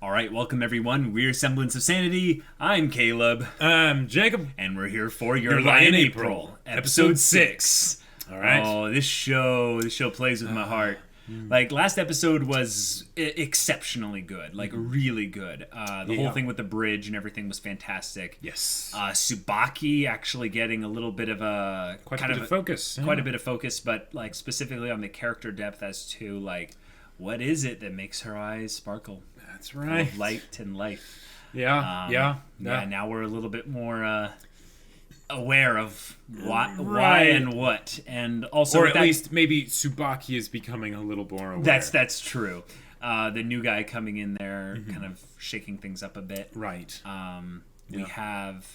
All right, welcome everyone. We're Semblance of Sanity. I'm Caleb. Jacob. And we're here for your Your Lie in Lie in April, April, episode episode 6. All right. Oh, this show plays with my heart. Like, last episode was exceptionally good, like really good. The whole thing with the bridge and everything was fantastic. Yes. Tsubaki actually getting a little bit of a... Quite a bit of focus. Quite a bit of focus, but like specifically on the character depth as to like, what is it that makes her eyes sparkle? That's right. Of light and life. Yeah. Now we're a little bit more aware of why Right. and what, and also Or at least maybe Tsubaki is becoming a little more aware. that's true. The new guy coming in there, kind of shaking things up a bit. Right. We have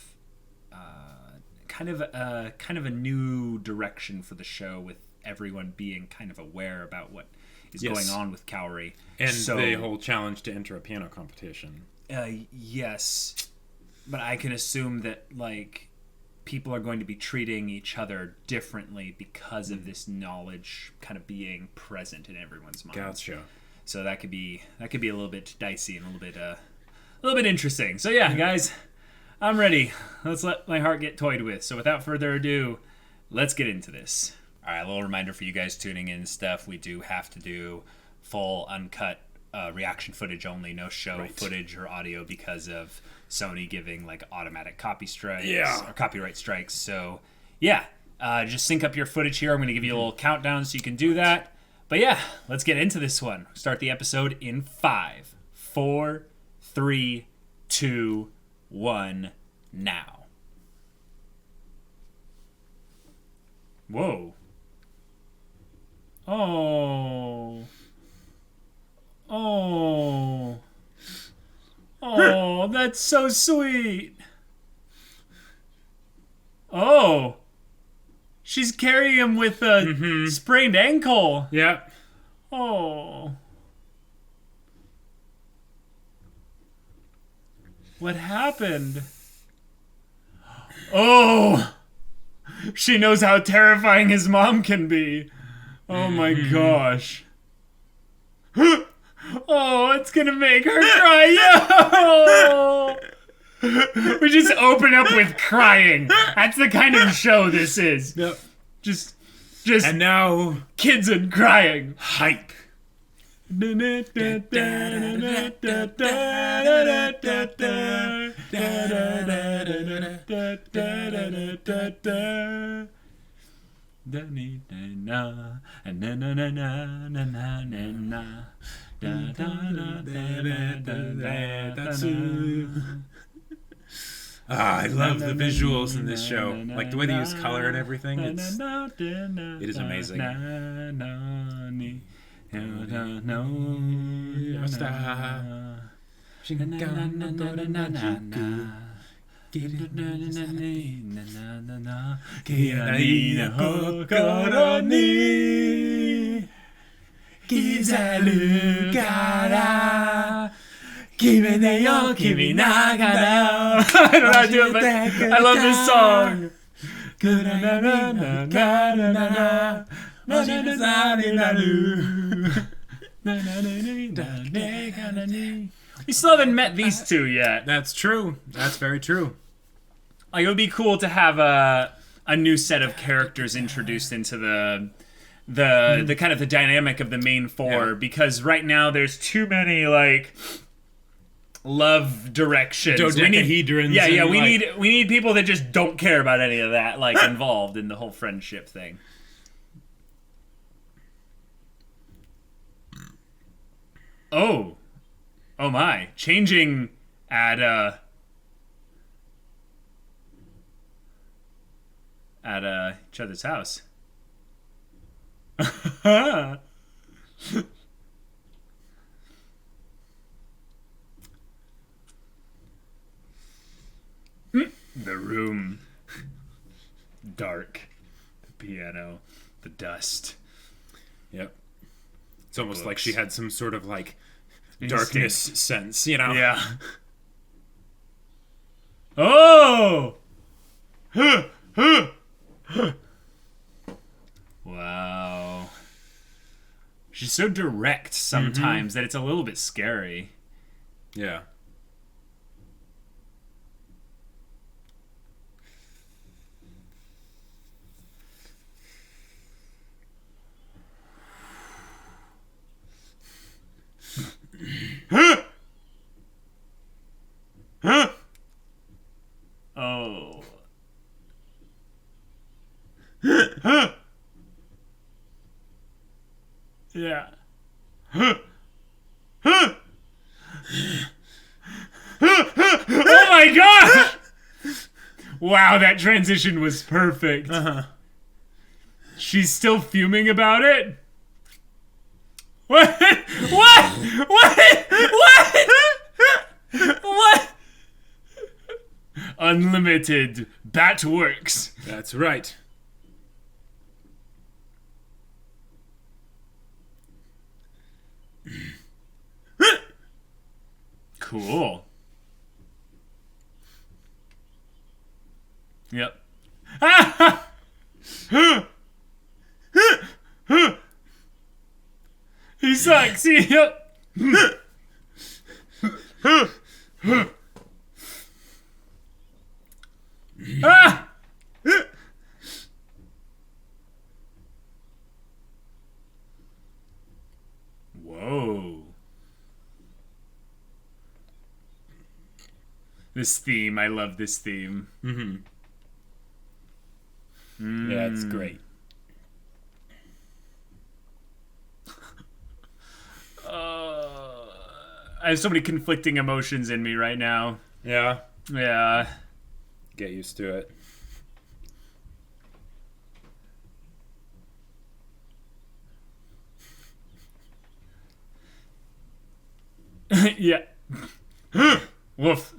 kind of a new direction for the show, with everyone being kind of aware about what is going on with Kaori. And so, the whole challenge to enter a piano competition. Yes, but I can assume that like people are going to be treating each other differently because of this knowledge kind of being present in everyone's mind. Gotcha. So that could be a little bit dicey and a little bit interesting. So yeah, guys, I'm ready. Let's let my heart get toyed with. So without further ado, let's get into this. All right, a little reminder for you guys tuning in and stuff. We do have to do full uncut reaction footage only, no show footage or audio, because of Sony giving like automatic copy strikes or copyright strikes. So yeah, just sync up your footage here. I'm going to give you a little countdown so you can do that. But yeah, let's get into this one. Start the episode in 5, 4, 3, 2, 1, now. Whoa. Oh, that's so sweet. Oh, she's carrying him with a sprained ankle. Yeah. Oh. What happened? Oh, she knows how terrifying his mom can be. Oh my gosh. Oh, it's gonna make her cry. Yo! We just open up with crying. That's the kind of show this is. Yep. Just And now, kids and crying. hype. I love the visuals in this show. Like the way they use color and everything. It is amazing. I don't know how to do it, but I love this song. We still haven't met these two yet. That's true. That's very true. Like, it would be cool to have a new set of characters introduced into the kind of the dynamic of the main four, because right now there's too many like love directions. Dodecahedrons. We need people that just don't care about any of that, like involved in the whole friendship thing. Oh my! Changing at each other's house. The room. Dark. The piano. The dust. Yep. It's almost like she had some sort of like Instinct. darkness sense, you know? Yeah. Oh! Wow. She's so direct sometimes that it's a little bit scary. Yeah. Oh. Yeah. Oh my gosh! Wow, that transition was perfect. She's still fuming about it? What? What? What? What? What? Unlimited Batworks. That's right. Cool. Yep. He sucks. Yep. Ah! Whoa. This theme, I love this theme. Yeah, it's great. I have so many conflicting emotions in me right now. Yeah. Yeah. Get used to it. Yeah. Woof.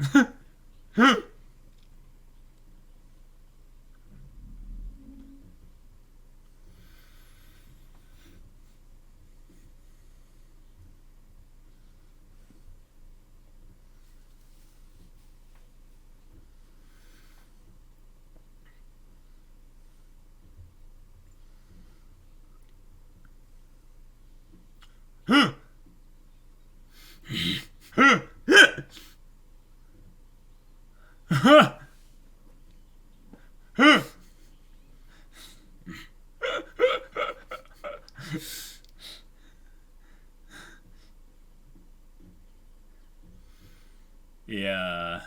Yeah.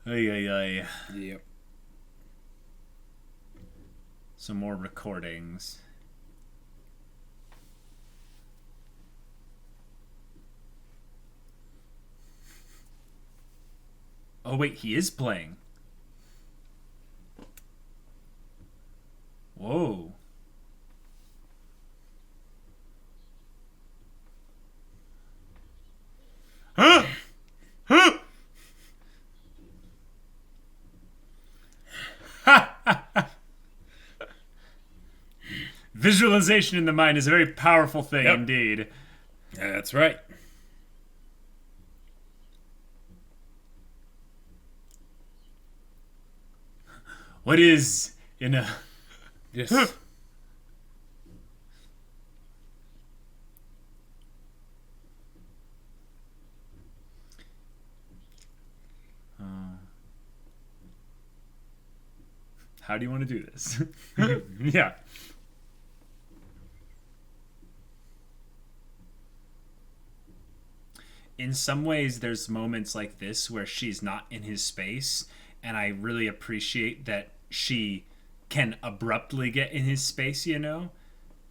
Ay, ay, ay. Yep. Some more recordings. Oh, wait, he is playing. Whoa. Visualization in the mind is a very powerful thing indeed. That's right. What is in a... Yes. How do you want to do this? Yeah. In some ways, there's moments like this where she's not in his space, and I really appreciate that she can abruptly get in his space, you know,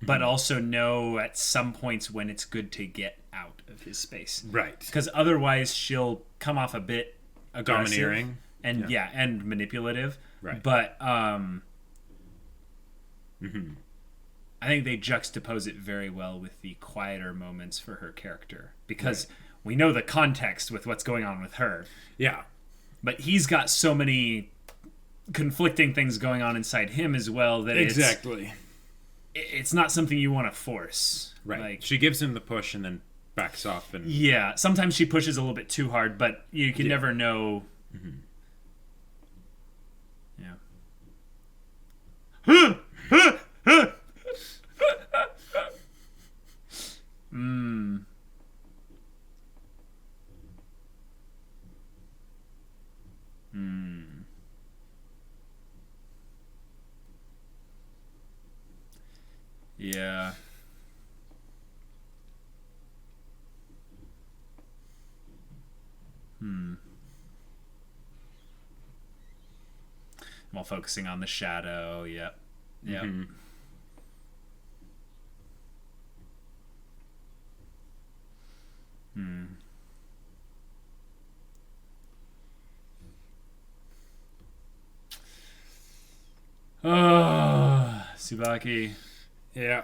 but also know at some points when it's good to get out of his space. Right. Because otherwise she'll come off a bit aggressive. Domineering. And and manipulative. Right. But I think they juxtapose it very well with the quieter moments for her character. Because we know the context with what's going on with her. Yeah. But he's got so many conflicting things going on inside him as well that it's not something you want to force. Right. Like, she gives him the push and then backs off. And yeah. Sometimes she pushes a little bit too hard, but you can never know... Yeah. While focusing on the shadow. Yep. Yep. Mm-hmm. Oh, Tsubaki. Yeah.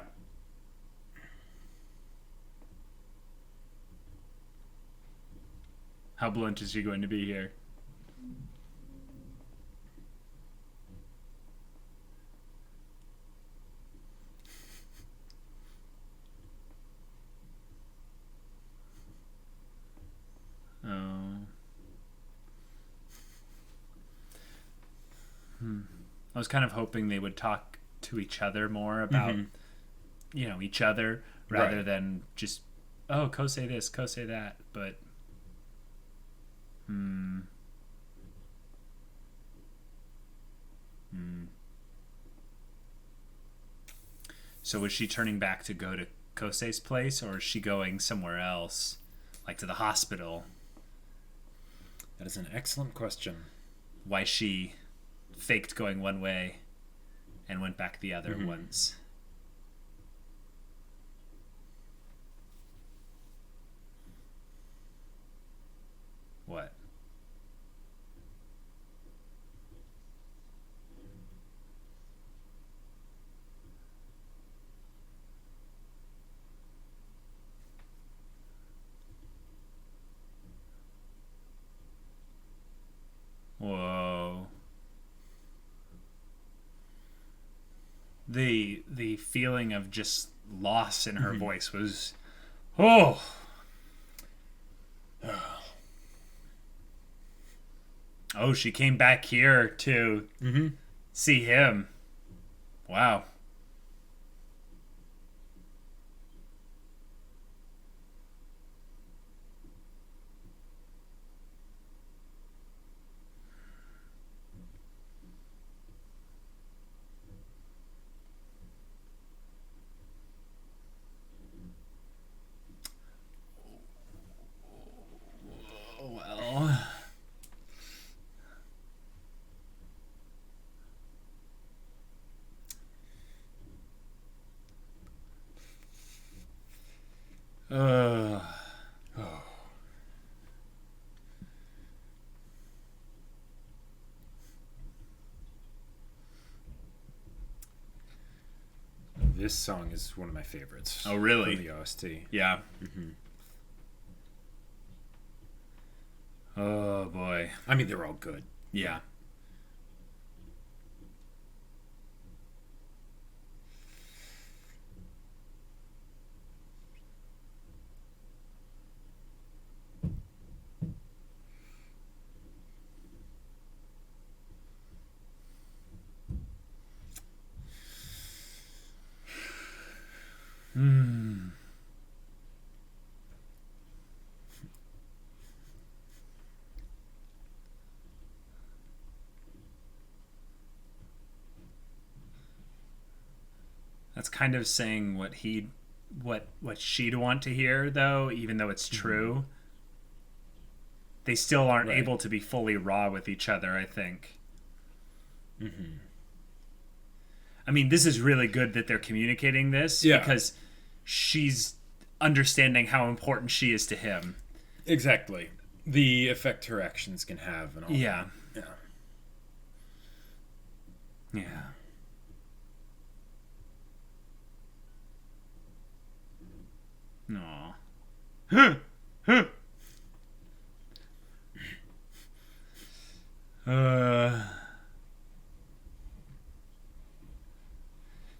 How blunt is she going to be here? Oh. I was kind of hoping they would talk to each other more about, each other rather than just, oh, Kosei this, Kosei that. But, So was she turning back to go to Kosei's place, or is she going somewhere else, like to the hospital? That is an excellent question. Why she faked going one way and went back the other once. What? Whoa. The feeling of just loss in her voice was, oh. Oh, she came back here to see him. Wow. Well. This song is one of my favorites. Oh, really? From the OST. Yeah. Oh, boy. I mean, they're all good. Yeah. That's kind of saying what she'd want to hear, though, even though it's true. They still aren't able to be fully raw with each other, I think. I mean, this is really good that they're communicating this because she's understanding how important she is to him. Exactly. The effect her actions can have and all Yeah. that. Yeah. Aw.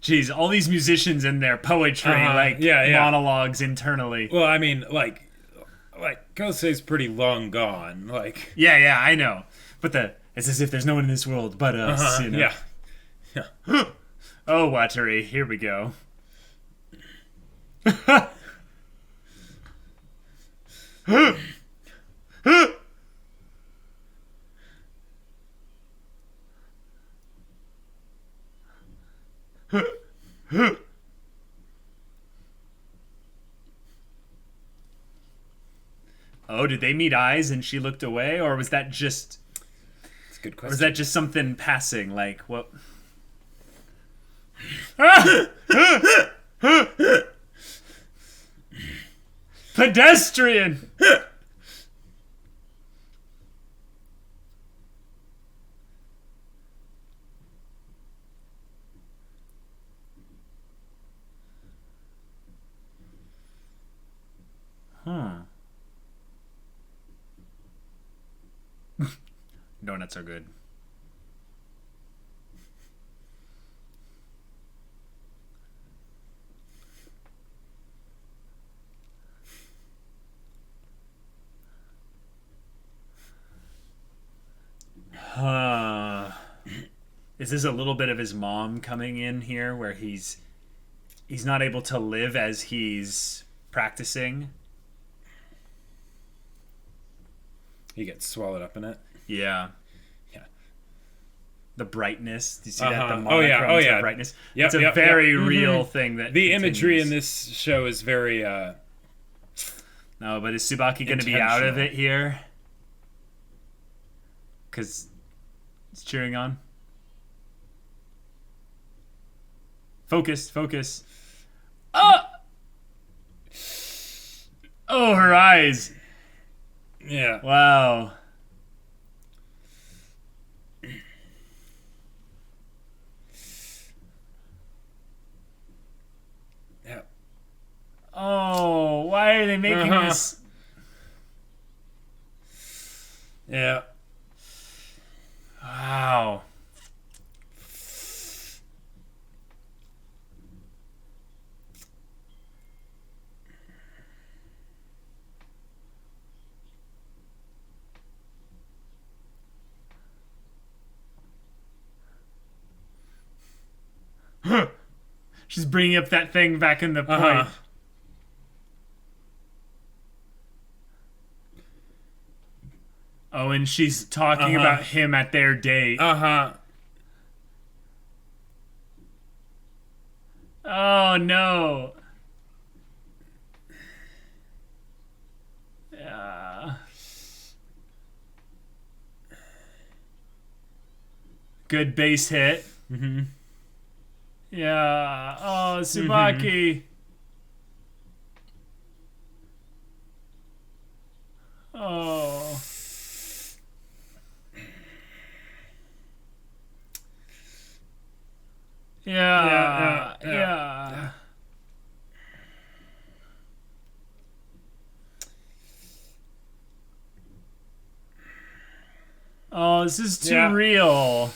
Geez, all these musicians in their poetry, monologues internally. Well, I mean, like Kosei's pretty long gone. Like, yeah, I know. But it's as if there's no one in this world but us. You know? Yeah. Oh, Watari, here we go. Oh, did they meet eyes and she looked away, or was that just? It's a good Or question. was that just something passing? Like what? Pedestrian. Huh. Donuts are good. Is this a little bit of his mom coming in here where he's not able to live as he's practicing? He gets swallowed up in it. Yeah. Yeah. The brightness. Do you see that? The Oh, yeah. monochromes, Oh, yeah. The brightness. Yep, It's a yep, very yep. real thing that The imagery continues. in this show is very No, but is Tsubaki going to be out of intentional. it here? Because it's cheering on. Focus, focus. Oh! Oh, her eyes. yeah. Wow. Yeah. Oh, why are they making this? Yeah. Wow. She's bringing up that thing back in the point. Oh, and she's talking about him at their date. Oh, no. Yeah. Good base hit. Yeah. Oh, Tsubaki. Oh. Yeah. Oh, this is too real.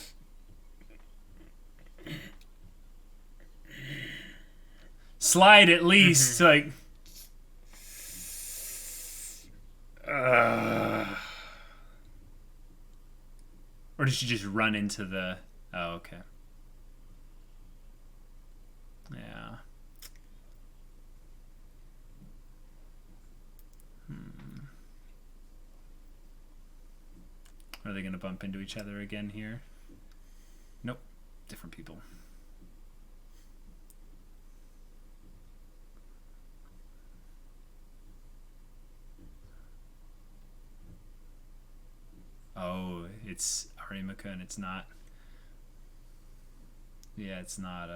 Slide at least, like. Or did she just run into the? Oh, okay. Yeah. Are they gonna bump into each other again here? Nope. Different people. Oh, it's Harimaka and it's not. Yeah, it's not.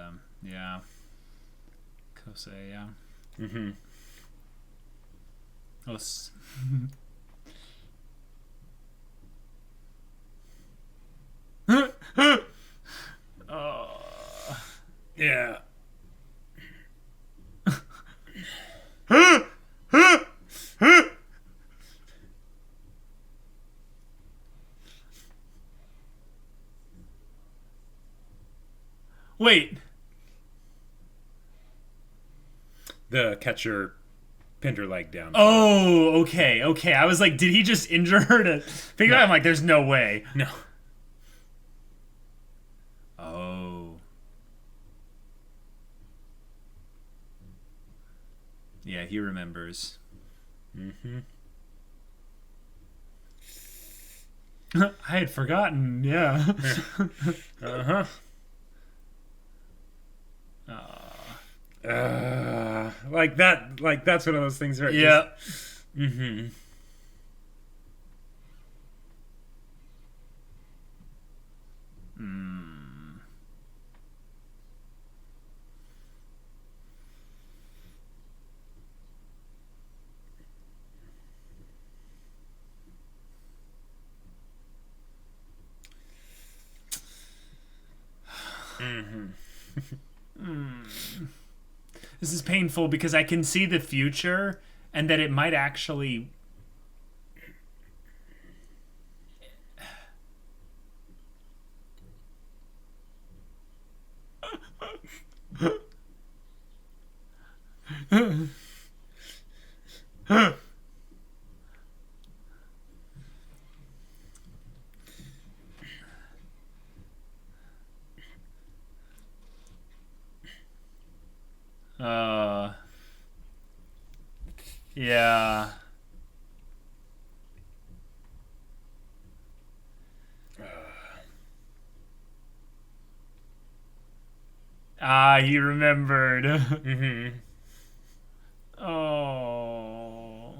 Yeah. Kosei, yeah. Oh. Yeah. Wait. The catcher pinned her leg down. Oh, okay. I was like, did he just injure her to figure out? I'm like, there's no way. No. Oh. Yeah, he remembers. I had forgotten. Yeah. Like that. Like that's one of those things where. Yeah. This is painful because I can see the future and that it might actually... Yeah. He remembered. Mm-hmm. Oh.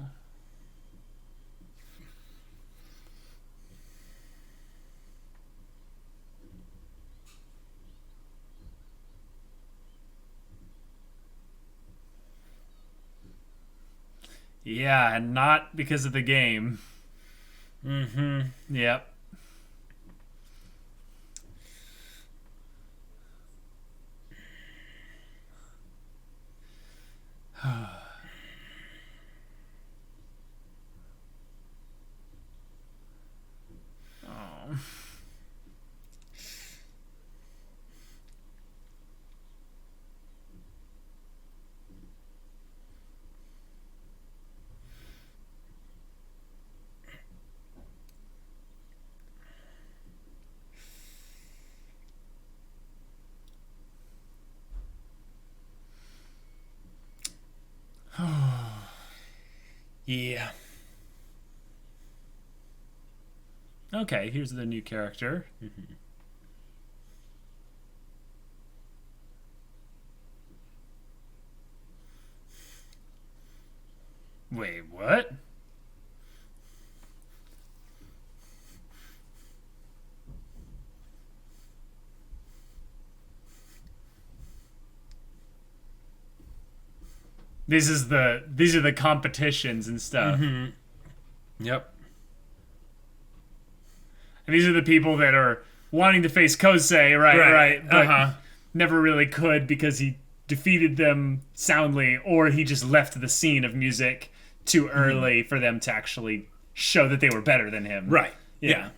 Yeah, and not because of the game. Mm-hmm. Yep. Oh. Yeah. Okay, here's the new character. Mm-hmm. Wait, what? These are the competitions and stuff. Mm-hmm. Yep. And these are the people that are wanting to face Kosei, right, but never really could because he defeated them soundly, or he just left the scene of music too early for them to actually show that they were better than him. Right. Yeah.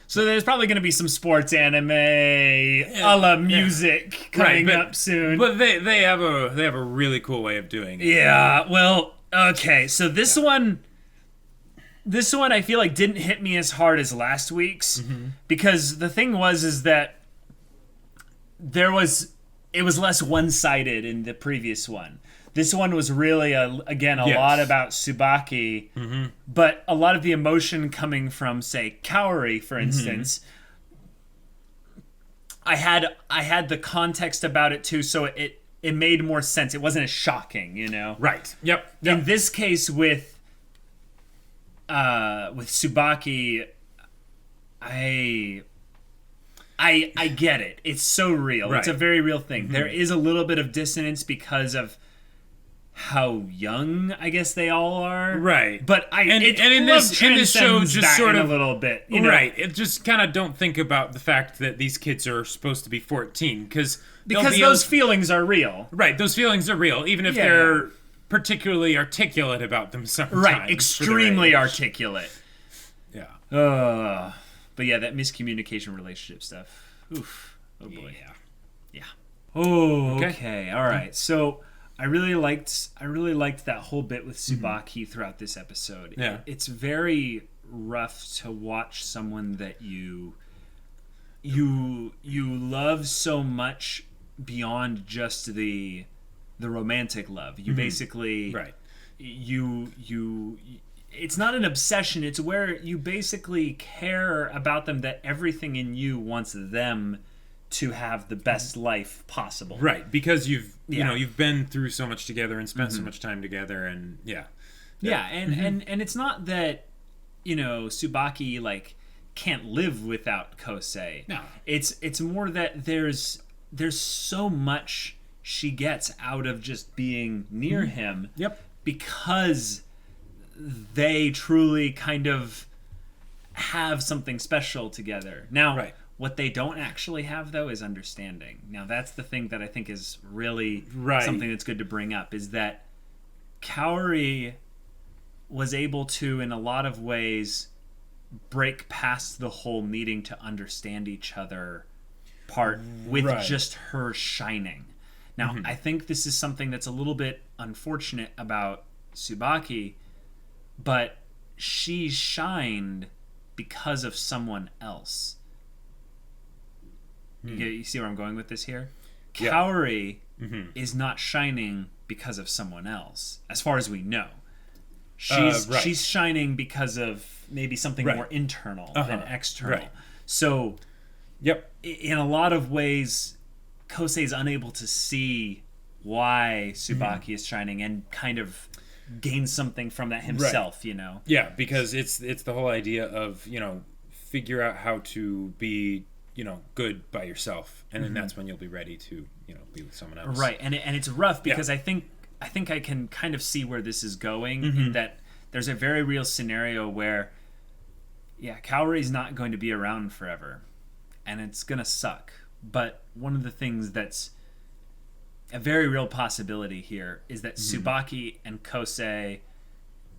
So there's probably going to be some sports anime a la music coming up soon. But they have a really cool way of doing it. Yeah. Well, okay. So this one I feel like didn't hit me as hard as last week's because the thing is that it was less one-sided in the previous one. This one was really a lot about Tsubaki, but a lot of the emotion coming from, say, Kaori, for instance. I had the context about it too, so it made more sense. It wasn't as shocking, you know. Right. Yep. In this case, with Tsubaki, I get it. It's so real. Right. It's a very real thing. There is a little bit of dissonance because of how young I guess they all are. Right. But in this show just sort of a little bit. You know? Right. It just kind of don't think about the fact that these kids are supposed to be 14 because those feelings are real. Right. Those feelings are real, even if they're particularly articulate about them sometimes. Right. Extremely articulate. Yeah. But yeah, that miscommunication relationship stuff. Oof. Oh boy. Yeah. Oh, okay. All right. So I really liked that whole bit with Tsubaki throughout this episode. Yeah. It's very rough to watch someone that you love so much beyond just the romantic love. You basically you it's not an obsession, it's where you basically care about them, that everything in you wants them to have the best life possible. Right, because you've been through so much together and spent so much time together, and and it's not that Tsubaki like can't live without Kosei. No. It's more that there's so much she gets out of just being near him. Yep. Because they truly kind of have something special together. Now, what they don't actually have, though, is understanding. Now, that's the thing that I think is really something that's good to bring up, is that Kaori was able to, in a lot of ways, break past the whole needing to understand each other part with just her shining. Now, I think this is something that's a little bit unfortunate about Tsubaki, but she shined because of someone else. You see where I'm going with this here? Kaori is not shining because of someone else, as far as we know. She's shining because of maybe something more internal than external. So, in a lot of ways, Kosei is unable to see why Tsubaki is shining and kind of gain something from that himself, you know? Yeah, because it's the whole idea of, figure out how to be, good by yourself. And then that's when you'll be ready to, be with someone else. Right, and it's rough because I think I can kind of see where this is going, in that there's a very real scenario where, Kaori's not going to be around forever. And it's going to suck. But one of the things that's a very real possibility here is that Tsubaki and Kosei,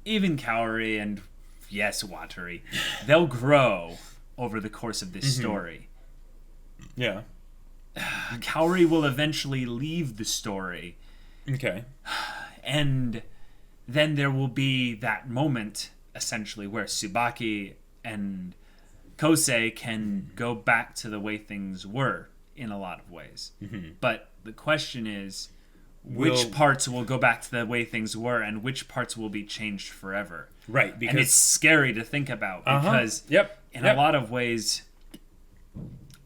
even Kaori and, yes, Watari, they'll grow over the course of this story. Yeah. Kaori will eventually leave the story. Okay. And then there will be that moment, essentially, where Tsubaki and Kosei can go back to the way things were in a lot of ways. But the question is, which parts will go back to the way things were and which parts will be changed forever? Right. Because... And it's scary to think about because in a lot of ways,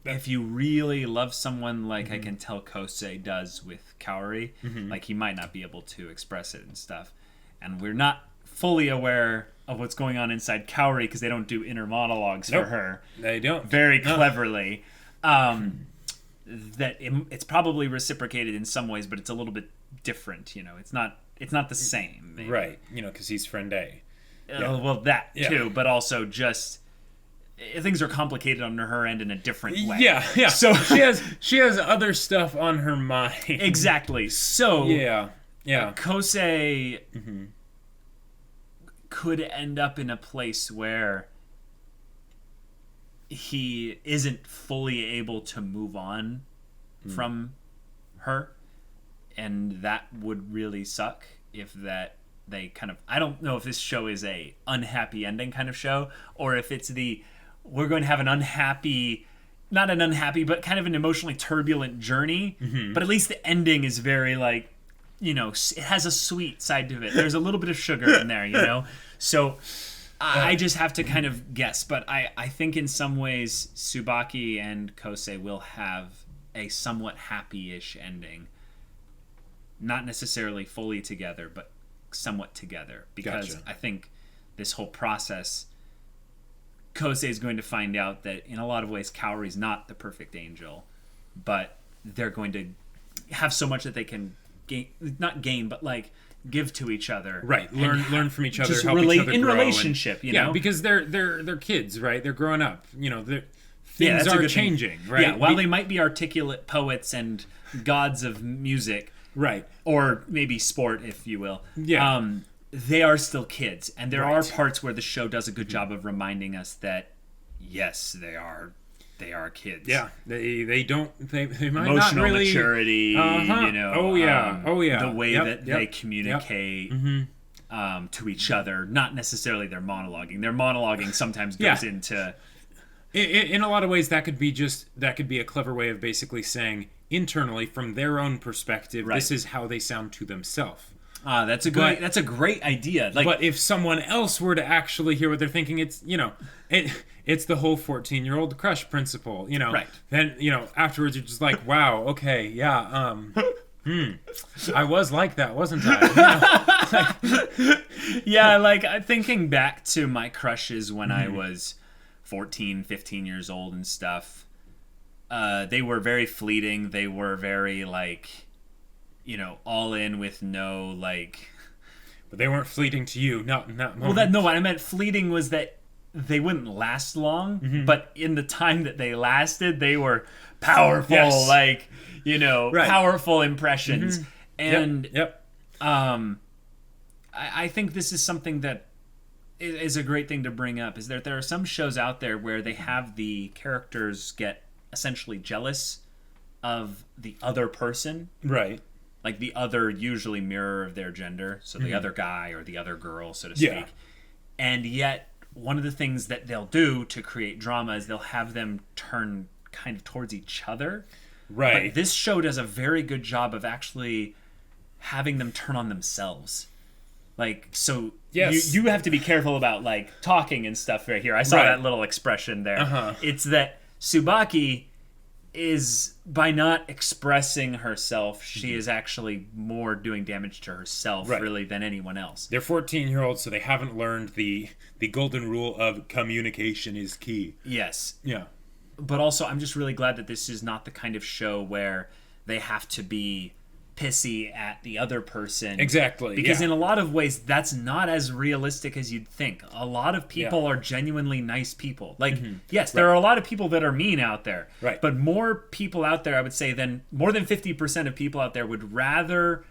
if you really love someone like I can tell Kosei does with Kaori, like he might not be able to express it and stuff. And we're not fully aware of what's going on inside Kaori because they don't do inner monologues for her. They don't. Very cleverly. That it's probably reciprocated in some ways, but it's a little bit different, It's not the same. Maybe. Right, because he's friend A. Well, that too, but also just things are complicated on her end in a different way. Yeah. So she has other stuff on her mind. Exactly. So yeah. Kosei could end up in a place where he isn't fully able to move on from her, and that would really suck if that they kind of... I don't know if this show is a unhappy ending kind of show, or if it's we're going to have an unhappy... Not an unhappy, but kind of an emotionally turbulent journey, but at least the ending is very, it has a sweet side to it. There's a little bit of sugar in there, So... I just have to kind of guess, but I think in some ways Tsubaki and Kosei will have a somewhat happy-ish ending. Not necessarily fully together, but somewhat together. Because I think this whole process, Kosei is going to find out that in a lot of ways Kaori's not the perfect angel, but they're going to have so much that they can gain, but give to each other, right? Learn from each other, just help each other in grow relationship, and, you know, because they're kids, right? They're growing up, things are changing, right? Yeah, while they might be articulate poets and gods of music, right, or maybe sport, if you will, they are still kids, and there are parts where the show does a good job of reminding us that yes, they are kids. Yeah, they might emotional not really... maturity, the way that they communicate to each other, not necessarily their monologuing. Their monologuing sometimes goes into... In a lot of ways, that could be a clever way of basically saying internally, from their own perspective, this is how they sound to themselves. That's a great idea. But if someone else were to actually hear what they're thinking, it's it's the whole 14-year-old crush principle, Right. Then afterwards you're just like, wow, okay, yeah, I was like that, wasn't I? Yeah, thinking back to my crushes when I was 14, 15 years old and stuff. They were very fleeting. They were very, like, you know, all in with no, like... But they weren't fleeting to you, not in that moment. Well, what I meant fleeting was that they wouldn't last long, but in the time that they lasted, they were powerful, like, you know, powerful impressions. And I think this is something that is a great thing to bring up, is that there are some shows out there where they have the characters get essentially jealous of the other person. Right. Like the other, usually mirror of their gender. So the other guy or the other girl, so to speak. Yeah. And yet, one of the things that they'll do to create drama is they'll have them turn kind of towards each other. Right. But this show does a very good job of actually having them turn on themselves. Like, so you have to be careful about, like, talking and stuff right here. I saw that little expression there. It's that Tsubaki is, by not expressing herself, she is actually more doing damage to herself, really, than anyone else. They're 14-year-olds, so they haven't learned the golden rule of communication is key. Yes. Yeah. But also, I'm just really glad that this is not the kind of show where they have to be pissy at the other person. Exactly. Because in a lot of ways, that's not as realistic as you'd think. A lot of people are genuinely nice people. Like, yes, there are a lot of people that are mean out there. Right. But more people out there, I would say, more than 50% of people out there would rather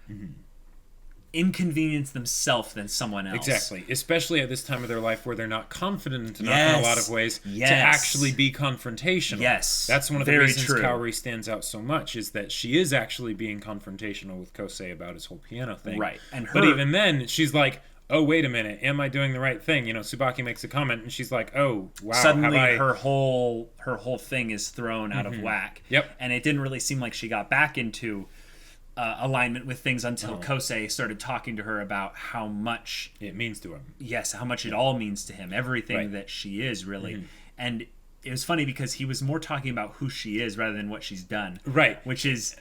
inconvenience themselves than someone else. Exactly. Especially at this time of their life where they're not confident enough in a lot of ways to actually be confrontational. Yes. That's one of the reasons Kaori stands out so much, is that she is actually being confrontational with Kosei about his whole piano thing. Right. But even then, she's like, oh, wait a minute, am I doing the right thing? You know, Tsubaki makes a comment, and she's like, oh, wow. Suddenly her whole thing is thrown out of whack. Yep. And it didn't really seem like she got back into alignment with things until Kosei started talking to her about how much it means to him. Yes, how much it all means to him. Everything that she is, really. And it was funny because he was more talking about who she is rather than what she's done. Right. Which is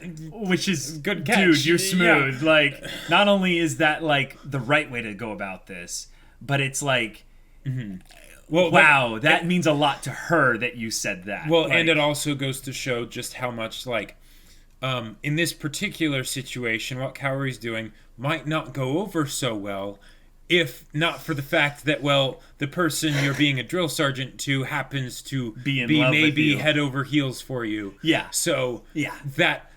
good catch. Dude, you're smooth. Yeah. Like, not only is that, like, the right way to go about this, but it's like, well, wow, that means a lot to her that you said that. Well, like, and it also goes to show just how much, like, in this particular situation, what Kaori's doing might not go over so well, if not for the fact that, well, the person you're being a drill sergeant to happens to be maybe head over heels for you. Yeah. So that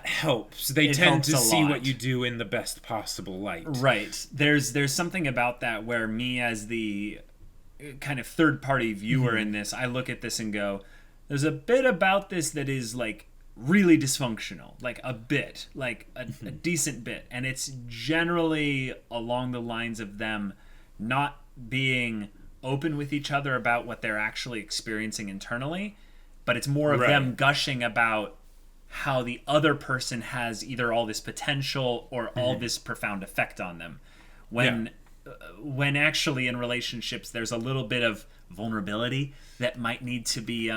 helps. They tend to see what you do in the best possible light. Right. There's something about that where me, as the kind of third party viewer in this, I look at this and go, there's a bit about this that is, like, really dysfunctional, like a bit, like a decent bit, and it's generally along the lines of them not being open with each other about what they're actually experiencing internally, but it's more of them gushing about how the other person has either all this potential or all this profound effect on them, when actually in relationships there's a little bit of vulnerability that might need to be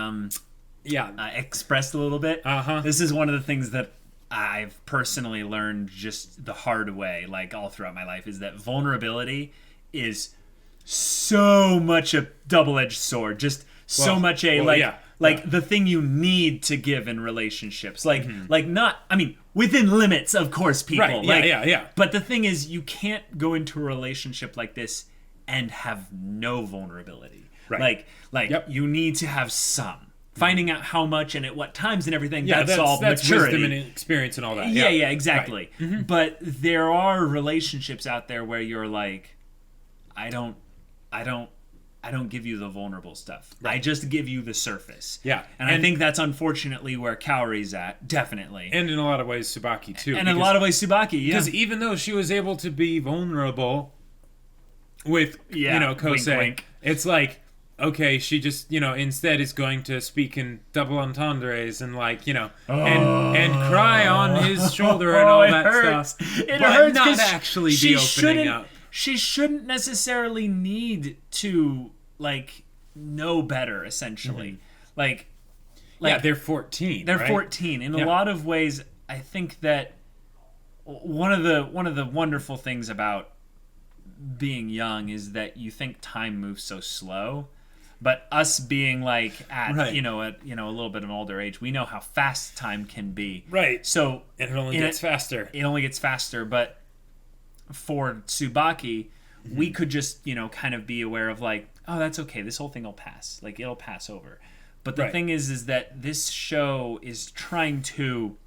expressed a little bit. This is one of the things that I've personally learned just the hard way, like all throughout my life, is that vulnerability is so much a double-edged sword. Just so much the thing you need to give in relationships. Like, not, I mean, within limits, of course, people. Right. But the thing is, you can't go into a relationship like this and have no vulnerability. Right. You need to have some. Finding out how much and at what times and everything, that's all that's maturity. Wisdom and experience and all that. Yeah, exactly. Right. But there are relationships out there where you're like, I don't give you the vulnerable stuff. Right. I just give you the surface. Yeah. And I think that's unfortunately where Kaori's at, definitely. And in a lot of ways, Tsubaki, too. And in a lot of ways, Tsubaki, Because even though she was able to be vulnerable with, Kosei, wink, wink. It's like, okay, she just, instead is going to speak in double entendres and, like, and cry on his shoulder and all that stuff. It but hurts not actually be opening up. She shouldn't necessarily need to, like, know better, essentially. Like, they're 14. They're 14. In a lot of ways, I think that one of the wonderful things about being young is that you think time moves so slow. But us being like at Right. a little bit of an older age, we know how fast time can be. Right. So And it only gets faster. It only gets faster. But for Tsubaki, we could just kind of be aware of like, oh, that's okay. This whole thing will pass. Like it'll pass over. But the thing is that this show is trying to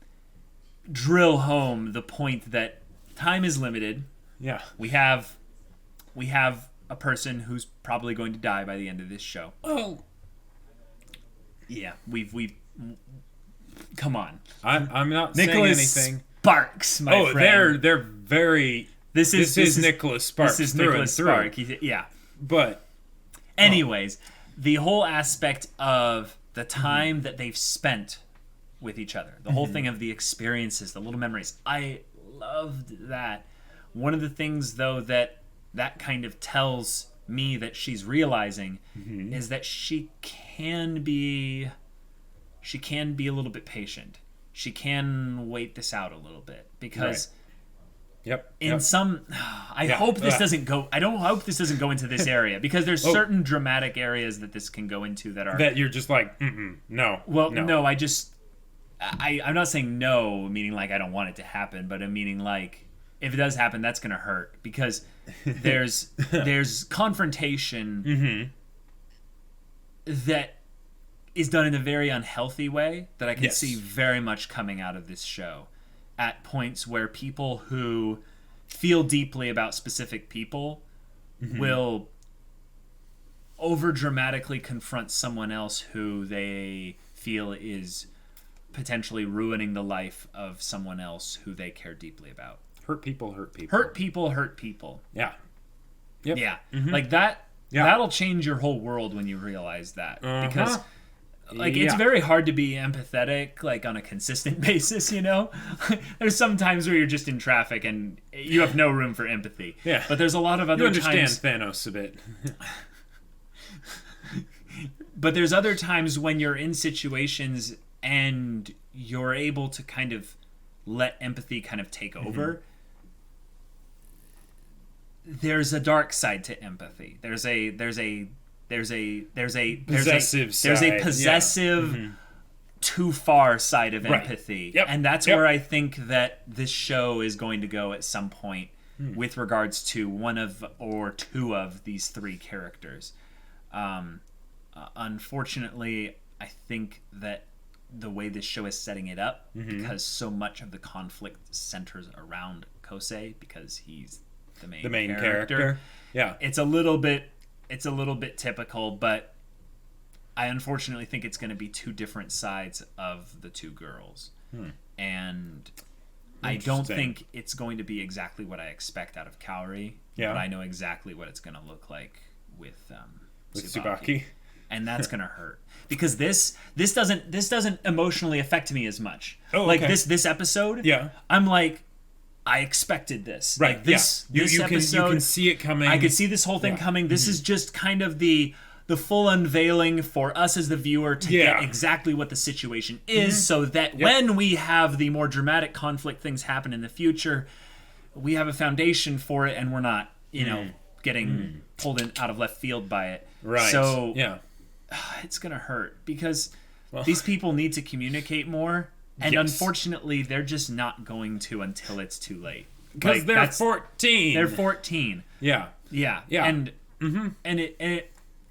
drill home the point that time is limited. Yeah. We have a person who's probably going to die by the end of this show. Oh. Yeah, we've come on. I'm not Nicholas saying anything. Sparks, my friend. They're very. This is Nicholas Sparks. This is Nicholas Sparks. Yeah. But anyways, the whole aspect of the time that they've spent with each other, the whole thing of the experiences, the little memories, I loved that. One of the things, though, that kind of tells me that she's realizing is that she can be a little bit patient. She can wait this out a little bit because I hope this doesn't go. I don't hope this doesn't go into this area because there's certain dramatic areas that this can go into that you're just like, no. Well, no, I'm not saying no, meaning like I don't want it to happen, but I'm meaning like if it does happen, that's gonna hurt because there's confrontation that is done in a very unhealthy way that I can see very much coming out of this show at points where people who feel deeply about specific people will over dramatically confront someone else who they feel is potentially ruining the life of someone else who they care deeply about. Hurt people hurt people. Hurt people hurt people. Yeah. Yep. Yeah. Like that. Yeah. That'll change your whole world when you realize that because it's very hard to be empathetic like on a consistent basis, There's some times where you're just in traffic and you have no room for empathy. Yeah. But there's a lot of other times... You understand Thanos a bit. But there's other times when you're in situations and you're able to kind of let empathy kind of take over. There's a dark side to empathy. There's a possessive too far side of empathy. Yep. And that's where I think that this show is going to go at some point with regards to one of or two of these three characters. Unfortunately, I think that the way this show is setting it up, because so much of the conflict centers around Kosei because he's the main character. Yeah. It's a little bit typical, but I unfortunately think it's going to be two different sides of the two girls. And I don't think it's going to be exactly what I expect out of Kaori, but I know exactly what it's going to look like with Tsubaki. And that's going to hurt because this doesn't emotionally affect me as much. This episode, I'm like, I expected this. Right. Like this episode, you can see it coming. I could see this whole thing coming. This is just kind of the full unveiling for us as the viewer to get exactly what the situation is, so that when we have the more dramatic conflict things happen in the future, we have a foundation for it, and we're not, getting pulled in out of left field by it. Right. So it's gonna hurt because these people need to communicate more. And unfortunately, they're just not going to until it's too late. Because they're 14. They're 14. Yeah. And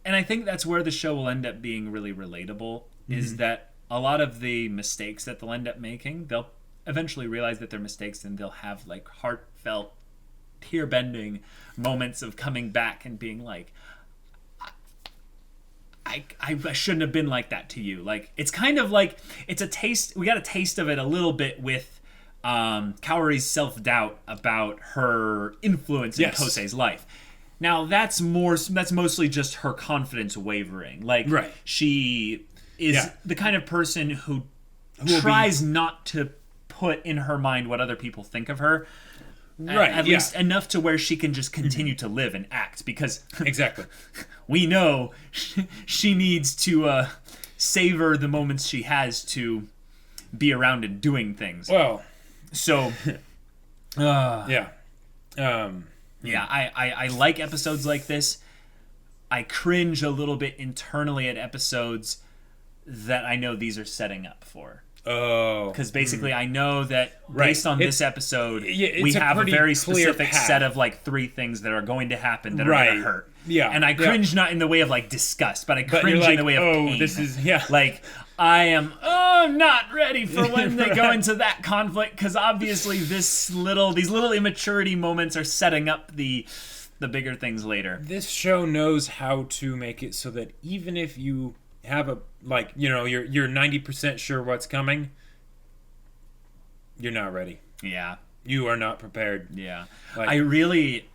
I think that's where the show will end up being really relatable, is that a lot of the mistakes that they'll end up making, they'll eventually realize that they're mistakes, and they'll have like heartfelt, tear-bending moments of coming back and being like, I shouldn't have been like that to you. Like, it's kind of like, it's a taste, we got a taste of it a little bit with Kaori's self-doubt about her influence in Kosei's life. Now, that's mostly just her confidence wavering. Like, she is the kind of person who tries not to put in her mind what other people think of her. At least enough to where she can just continue to live and act, because we know she needs to savor the moments she has to be around and doing things. Well, so I like episodes like this, I cringe a little bit internally at episodes that I know these are setting up for. Oh. Because basically I know that based on this episode, we have a very specific path. set of like 3 things that are going to happen that are going to hurt. Yeah. And I cringe not in the way of like disgust, but I cringe like, in the way of pain. This is, like, I'm not ready for when they go into that conflict, because obviously these little immaturity moments are setting up the bigger things later. This show knows how to make it so that even if you have a, like, you know, you're 90% sure what's coming, you're not ready. Yeah. You are not prepared. Yeah. Like, I really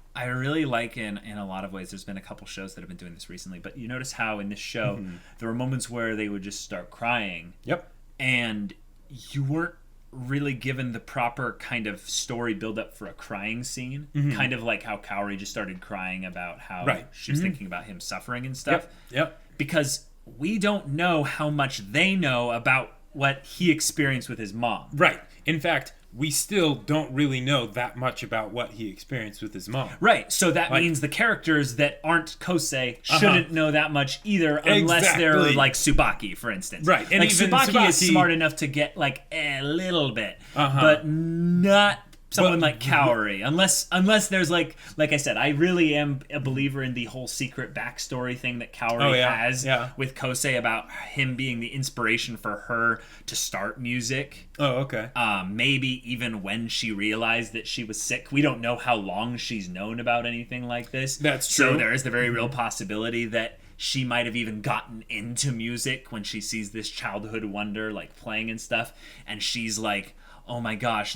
like in a lot of ways, there's been a couple shows that have been doing this recently, but you notice how in this show there were moments where they would just start crying. Yep. And you weren't really given the proper kind of story build up for a crying scene. Kind of like how Kaori just started crying about how she was thinking about him suffering and stuff. Yep. Because we don't know how much they know about what he experienced with his mom. Right. In fact, we still don't really know that much about what he experienced with his mom. Right. So that means the characters that aren't Kosei shouldn't know that much either, unless they're like Tsubaki, for instance. Right. And like, even Tsubaki is smart enough to get like a little bit, but not someone like Kaori, unless there's like I said, I really am a believer in the whole secret backstory thing that Kaori has with Kosei about him being the inspiration for her to start music. Oh, okay. Maybe even when she realized that she was sick. We don't know how long she's known about anything like this. That's true. So there is the very real possibility that she might have even gotten into music when she sees this childhood wonder like playing and stuff, and she's like, oh my gosh,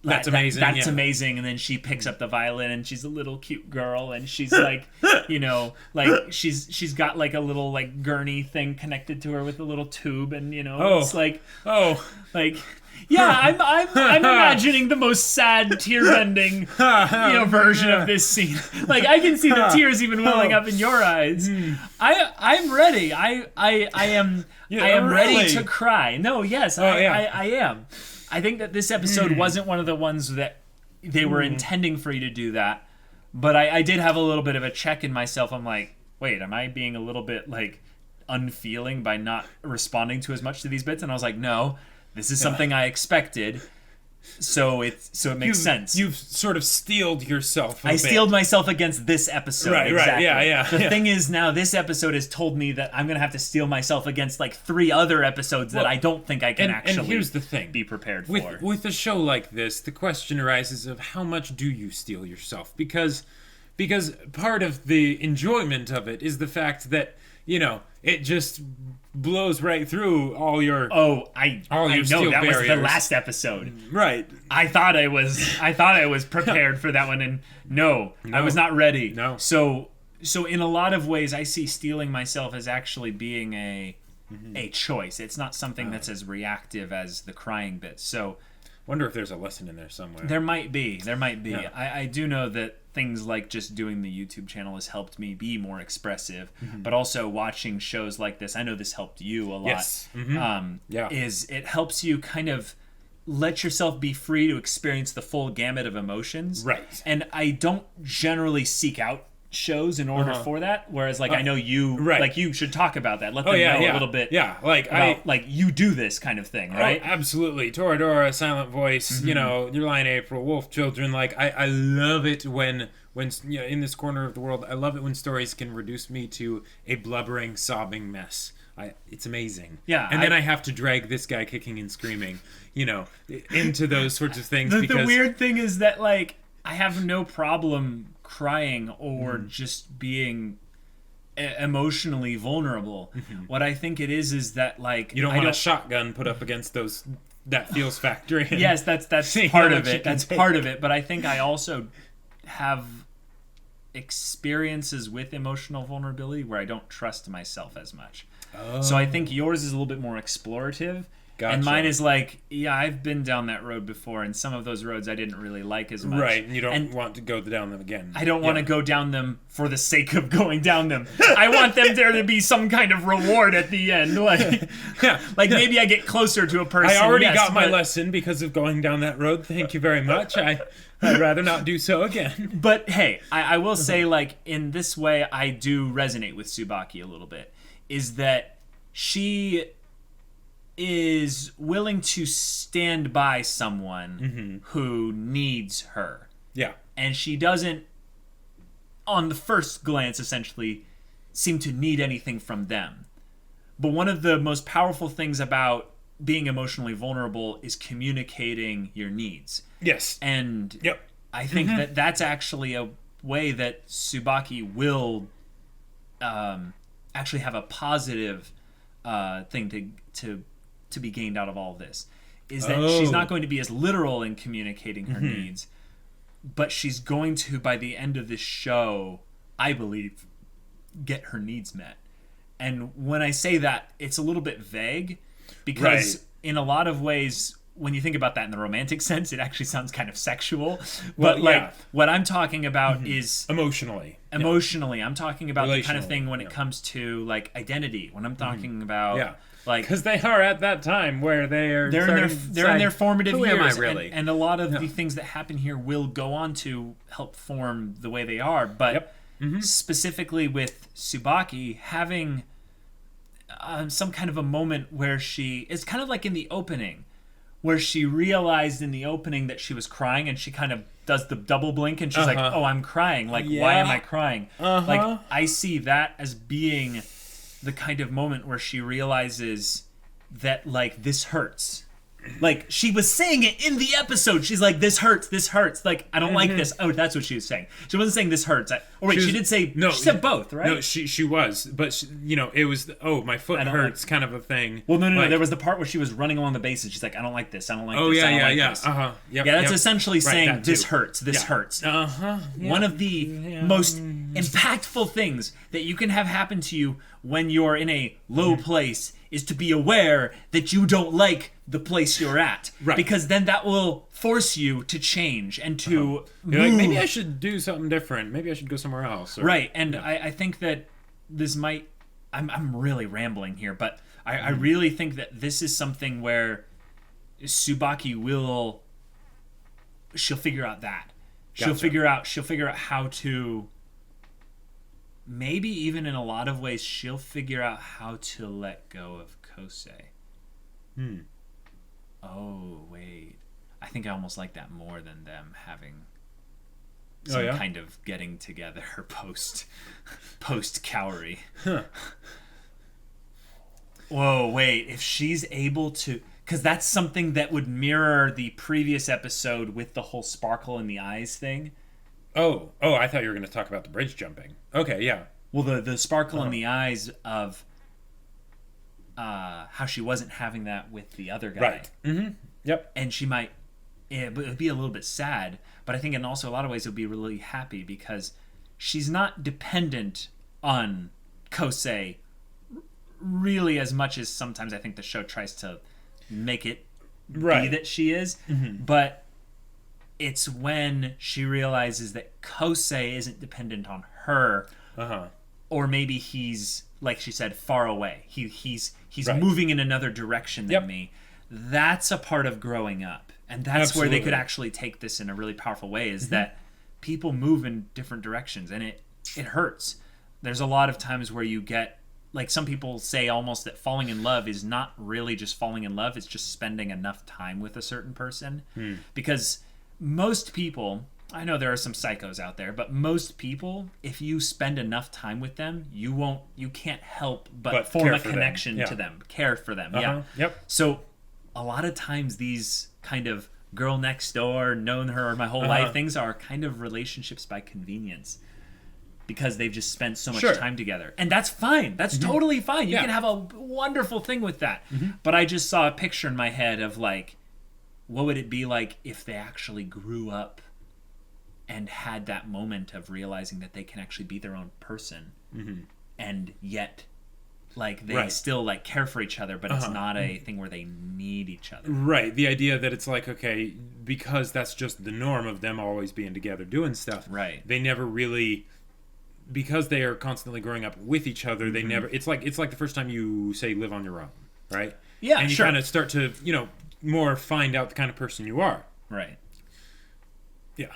that's amazing. That's amazing. And then she picks up the violin, and she's a little cute girl, and she's like, you know, like she's got like a little like gurney thing connected to her with a little tube, and you know, it's like, like, yeah, I'm imagining the most sad tear-bending version of this scene. Like I can see the tears even welling up in your eyes. I'm ready. I am ready to cry. No, yes, I am. I think that this episode wasn't one of the ones that they were intending for you to do that, but I did have a little bit of a check in myself. I'm like, wait, am I being a little bit like unfeeling by not responding to as much to these bits? And I was like, no, this is something I expected. So it makes sense. You've sort of steeled yourself a bit. Steeled myself against this episode. Right, exactly. Yeah. The thing is, now this episode has told me that I'm going to have to steel myself against like 3 other episodes that I don't think I can actually and here's the thing. Be prepared for. With a show like this, the question arises of how much do you steel yourself? Because part of the enjoyment of it is the fact that, you know, it just blows right through all your I know that barriers. was the last episode. Right. I thought I was prepared for that one, and no, I was not ready. No. So in a lot of ways I see steeling myself as actually being a choice. It's not something that's as reactive as the crying bit. So wonder if there's a lesson in there somewhere. There might be. Yeah. I do know that things like just doing the YouTube channel has helped me be more expressive, but also watching shows like this, I know this helped you a lot. Yes. Is it helps you kind of let yourself be free to experience the full gamut of emotions. Right. And I don't generally seek out shows in order for that, whereas like I know you like you should talk about that, let them know a little bit like about like you do this kind of thing, right? Absolutely. Toradora, Silent Voice, you know, Your Line April, Wolf Children, like I love it when you know, in this corner of the world, I love it when stories can reduce me to a blubbering, sobbing mess. It's amazing. Yeah. And then I have to drag this guy kicking and screaming, you know, into those sorts of things. The weird thing is that like I have no problem crying or just being emotionally vulnerable. What I think it is that like you don't want a shotgun put up against that feels factory. Yes, that's part of it. That's part of it. But I think I also have experiences with emotional vulnerability where I don't trust myself as much. So I think yours is a little bit more explorative, Gotcha. And mine is like, yeah, I've been down that road before, and some of those roads I didn't really like as much. Right, and you don't want to go down them again. I don't want to go down them for the sake of going down them. I want there to be some kind of reward at the end. Like, maybe I get closer to a person. I already got my lesson because of going down that road. Thank you very much. I'd rather not do so again. But hey, I will say, like, in this way, I do resonate with Tsubaki a little bit. Is that she is willing to stand by someone who needs her. Yeah. And she doesn't, on the first glance, essentially, seem to need anything from them. But one of the most powerful things about being emotionally vulnerable is communicating your needs. Yes. And I think that that's actually a way that Tsubaki will actually have a positive thing to be gained out of all of this. Is that she's not going to be as literal in communicating her needs, but she's going to, by the end of this show, I believe, get her needs met. And when I say that, it's a little bit vague, because in a lot of ways, when you think about that in the romantic sense, it actually sounds kind of sexual. But what I'm talking about is emotionally. I'm talking about the kind of thing when it comes to like identity. When I'm talking about like, because they are at that time where they're in their formative who years. Am I really? And a lot of the things that happen here will go on to help form the way they are. But specifically with Tsubaki having some kind of a moment where it's kind of like in the opening, where she realized in the opening that she was crying, and she kind of does the double blink, and she's like, oh, I'm crying. Like, why am I crying? Like, I see that as being the kind of moment where she realizes that, like, this hurts. Like, she was saying it in the episode. She's like, this hurts. Like, I don't like this. Oh, that's what she was saying. She wasn't saying this hurts. She did say, no, she said both, right? No, she was. But, it was, my foot hurts kind of a thing. Well, no. There was the part where she was running along the base, and she's like, I don't like this. I don't like this. Yep, that's essentially saying, this hurts. This hurts. One of the most impactful things that you can have happen to you when you're in a low place is to be aware that you don't like the place you're at. Right. Because then that will force you to change and to You're like, maybe I should do something different. Maybe I should go somewhere else. Right. And I think that this might... I'm really rambling here, but I really think that this is something where Tsubaki she'll figure out that. She'll figure out how to... Maybe even in a lot of ways, she'll figure out how to let go of Kosei. Oh, wait. I think I almost like that more than them having some kind of getting together post Kaori. Whoa, wait. If she's able to... Because that's something that would mirror the previous episode with the whole sparkle in the eyes thing. Oh, I thought you were going to talk about the bridge jumping. Okay, yeah. Well, the sparkle in the eyes of how she wasn't having that with the other guy. Right. Mm-hmm. Yep. And she might... It would be a little bit sad, but I think in also a lot of ways it would be really happy because she's not dependent on Kosei really as much as sometimes I think the show tries to make it be that she is. Mm-hmm. But it's when she realizes that Kosei isn't dependent on her, or maybe he's, like she said, far away. He's moving in another direction than me. That's a part of growing up. And that's where they could actually take this in a really powerful way, is that people move in different directions, and it hurts. There's a lot of times where you get, like some people say almost that falling in love is not really just falling in love, it's just spending enough time with a certain person. Because most people, I know there are some psychos out there, but most people, if you spend enough time with them, you can't help but form a connection to them, care for them. So a lot of times these kind of girl next door, known her my whole life things are kind of relationships by convenience because they've just spent so much time together. And that's fine. That's totally fine. You can have a wonderful thing with that. But I just saw a picture in my head of like, what would it be like if they actually grew up and had that moment of realizing that they can actually be their own person and yet like they still like care for each other, but it's not a thing where they need each other. Right. The idea that it's like, okay, because that's just the norm of them always being together doing stuff. Right. They never really, because they are constantly growing up with each other, they never, it's like the first time you say live on your own, right? Yeah, and you kind of start to, more find out the kind of person you are. Right. Yeah.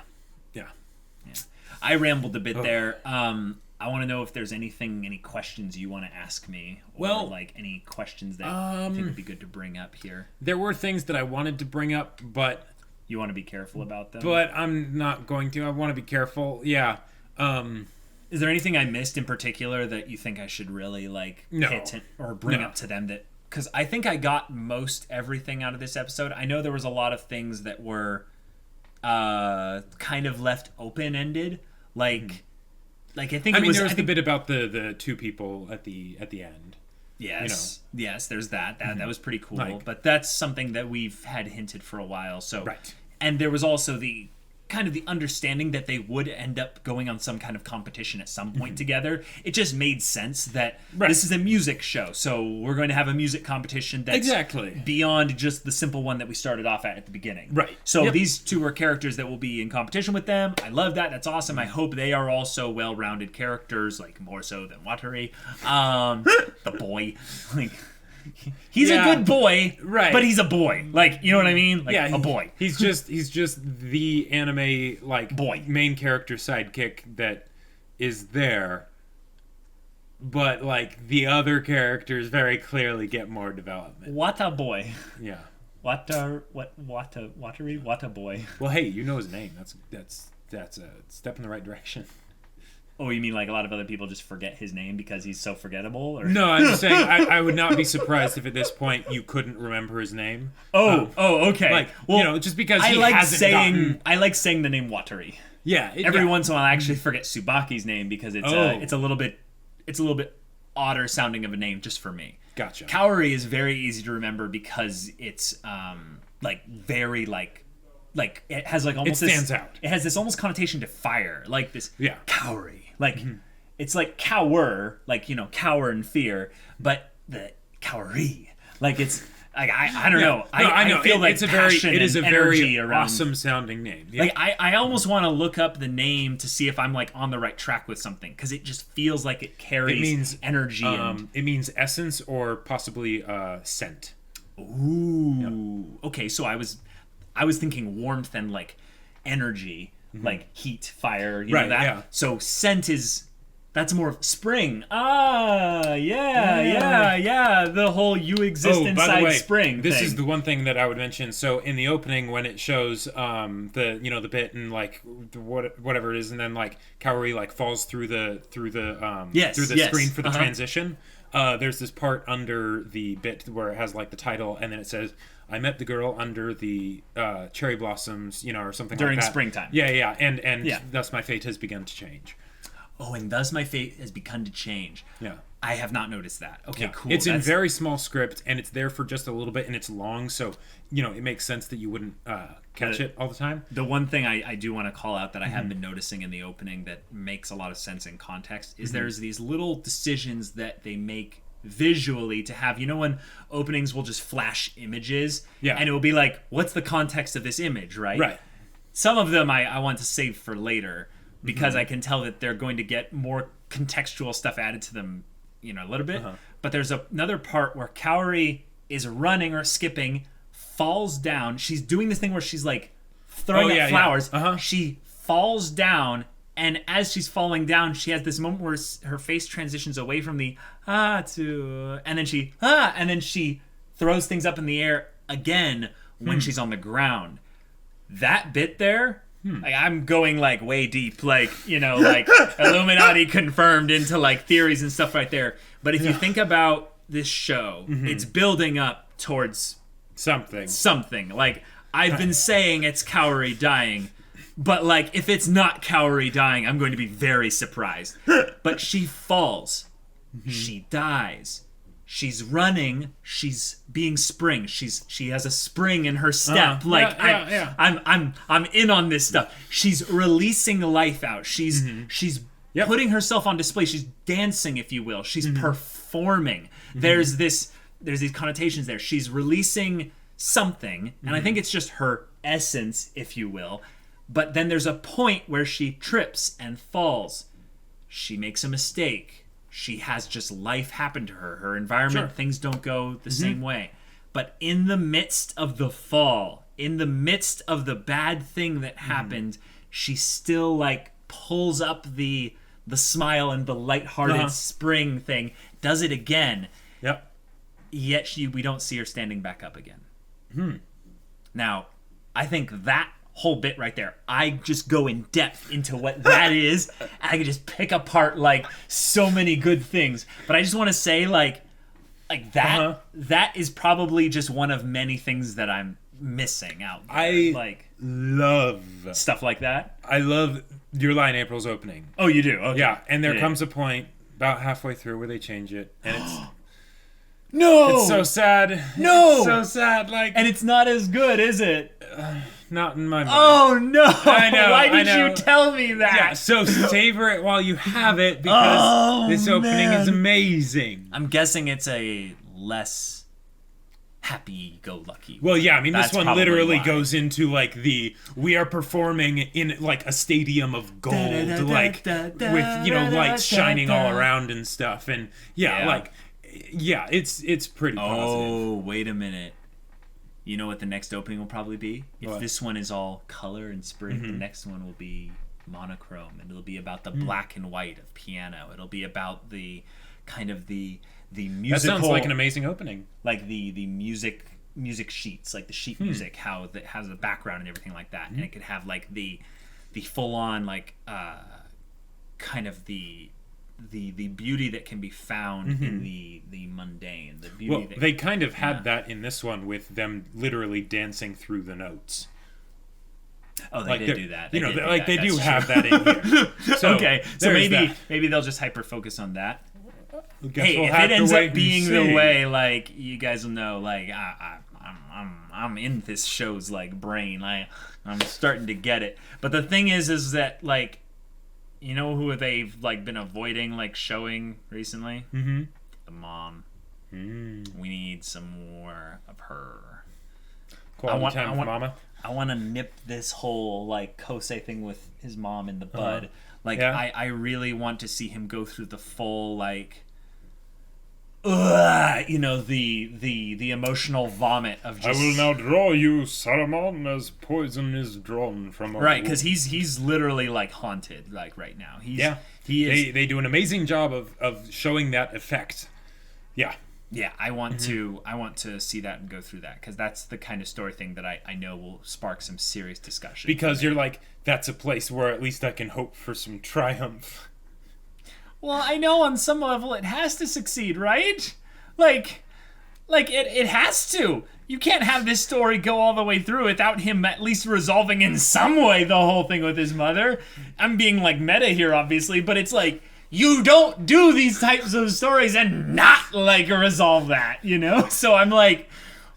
I rambled a bit there. I want to know if there's any questions you want to ask me, or like any questions that you think would be good to bring up here. There were things that I wanted to bring up, but you want to be careful about them. But I'm not going to. I want to be careful. Yeah. Is there anything I missed in particular that you think I should really hit or bring up to them? That because I think I got most everything out of this episode. I know there was a lot of things that were kind of left open-ended, I think there was the bit about the two people at the end. Yes, yes, there's that. That was pretty cool. But that's something that we've had hinted for a while. So, and there was also the kind of the understanding that they would end up going on some kind of competition at some point together. It just made sense that this is a music show, so we're going to have a music competition that's beyond just the simple one that we started off at the beginning. Right. So these two are characters that will be in competition with them. I love that. That's awesome. I hope they are also well-rounded characters, more so than Wataru. The boy. He's a good boy, but he's a boy. You know what I mean? A boy. He's just the anime boy main character sidekick that is there. But the other characters very clearly get more development. Wata boy. Yeah. Wata boy. Well, hey, you know his name. That's a step in the right direction. Oh, you mean a lot of other people just forget his name because he's so forgettable? Or? No, I'm just saying I would not be surprised if at this point you couldn't remember his name. Okay. Just because I like saying the name Wataru. Yeah. Every once in a while, I actually forget Tsubaki's name because it's a little bit odder sounding of a name just for me. Gotcha. Kaori is very easy to remember because it's very it has almost it stands out. It has this almost connotation to fire, this Kaori. It's cower, cower in fear, but the Kaori, it's I don't know. I know. It is a very awesome sounding name. Yeah. I almost want to look up the name to see if I'm on the right track with something because it just feels like it carries energy. It means essence or possibly scent. Ooh. Yep. Okay, so I was thinking warmth and energy, heat, fire, you know that. Yeah. So scent that's more of spring. Yeah. The whole you exist inside spring. This is the one thing that I would mention. So in the opening, when it shows the bit and whatever it is, and then Kaori falls through the screen for the transition. There's this part under the bit where it has the title, and then it says, "I met the girl under the cherry blossoms," or something during like that. Springtime. Yeah, and thus my fate has begun to change. Oh, and thus my fate has begun to change. Yeah. I have not noticed that. Okay, cool. It's in very small script, and it's there for just a little bit, and it's long, so, it makes sense that you wouldn't catch it all the time. The one thing I do want to call out that I have been noticing in the opening that makes a lot of sense in context is there's these little decisions that they make visually to have, when openings will just flash images, and it will be what's the context of this image, right? Right. Some of them I want to save for later, because I can tell that they're going to get more contextual stuff added to them, a little bit. But there's another part where Kaori is running or skipping, falls down. She's doing this thing where she's throwing up flowers. She falls down, and as she's falling down, she has this moment where her face transitions away from the to, and then she throws things up in the air again when she's on the ground. That bit there. I'm going way deep, Illuminati confirmed into theories and stuff right there. But if you think about this show, it's building up towards something. I've been saying it's Kaori dying, but if it's not Kaori dying, I'm going to be very surprised. But she falls, she dies. She's running. She's being spring. She has a spring in her step. I'm in on this stuff. She's releasing life out. She's putting herself on display. She's dancing, if you will. She's performing. There's these connotations there. She's releasing something, and I think it's just her essence, if you will. But then there's a point where she trips and falls. She makes a mistake. She has just life happen to her. Her environment, things don't go the same way. But in the midst of the fall, in the midst of the bad thing that happened, she still like pulls up the smile and the lighthearted spring thing, does it again. Yep. Yet we don't see her standing back up again. Now, I think that whole bit right there, I just go in depth into what that is. I can just pick apart like so many good things. But I just want to say like that that is probably just one of many things that I'm missing out there. I love stuff like that. I love Your Lie in April's opening. Oh, you do? Okay. Yeah, and there comes a point about halfway through where they change it, and it's no, it's so sad. No, it's so sad. Like, and it's not as good, is it? Not in my mind. Oh no! I know. Why did you tell me that? Yeah, so savor it while you have it, because this opening is amazing. I'm guessing it's a less happy-go-lucky. Well, yeah, I mean, this one literally goes into like we are performing in like a stadium of gold, like with lights shining all around and stuff, and it's pretty positive. Oh, wait a minute. You know what the next opening will probably be? If this one is all color and spring, the next one will be monochrome, and it'll be about the black and white of piano. It'll be about the kind of the musical. That sounds like an amazing opening. Like the music sheets, like the sheet music, how that has a background and everything like that, and it could have like the full on like kind of the beauty that can be found in the mundane, the beauty. Well, they kind of had that in this one with them literally dancing through the notes. Oh, they did do that. They do have that in here. So, okay, so maybe they'll just hyper focus on that. Hey, if it ends up being the way, like, you guys will know, like, I'm in this show's like brain. I'm starting to get it. But the thing is that like, you know who they've like been avoiding like showing recently? The mom. We need some more of her. Quality time with Mama. I want to nip this whole like Kosei thing with his mom in the bud. I really want to see him go through the full like, the emotional vomit of just. I will now draw you, Saruman, as poison is drawn from a right, because he's literally like haunted like right now. He is. They do an amazing job of showing that effect. Yeah. Yeah, I want to see that and go through that, because that's the kind of story thing that I know will spark some serious discussion. Because you're like, that's a place where at least I can hope for some triumph. Well, I know on some level it has to succeed, right? Like it has to. You can't have this story go all the way through without him at least resolving in some way the whole thing with his mother. I'm being like meta here, obviously, but it's like, you don't do these types of stories and not like resolve that, So I'm like,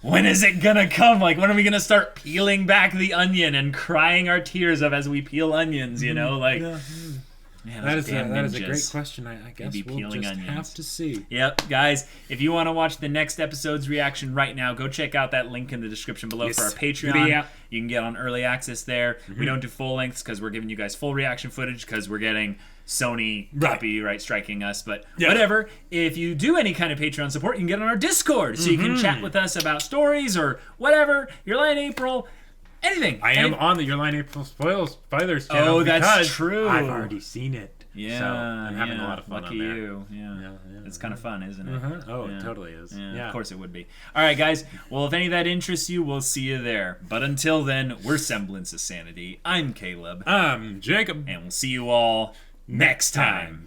when is it gonna come? Like, when are we gonna start peeling back the onion and crying our tears of as we peel onions, Like, man, that is a great question. I guess we'll just have to see. Yep, guys, if you want to watch the next episode's reaction right now, go check out that link in the description below for our Patreon. Yeah. You can get on early access there. We don't do full lengths because we're giving you guys full reaction footage because we're getting Sony copyright striking us, but whatever. If you do any kind of Patreon support, you can get on our Discord, so you can chat with us about stories or whatever. Your Lie in April, anything. I am on the Your Lie in April spoilers channel. Oh, that's true. I've already seen it. Yeah, so I'm having a lot of fun. Lucky on there. You. Yeah. It's kind of fun, isn't it? Oh, it totally is. Yeah, of course it would be. All right, guys. Well, if any of that interests you, we'll see you there. But until then, we're Semblance of Sanity. I'm Caleb. I'm Jacob. And we'll see you all next time.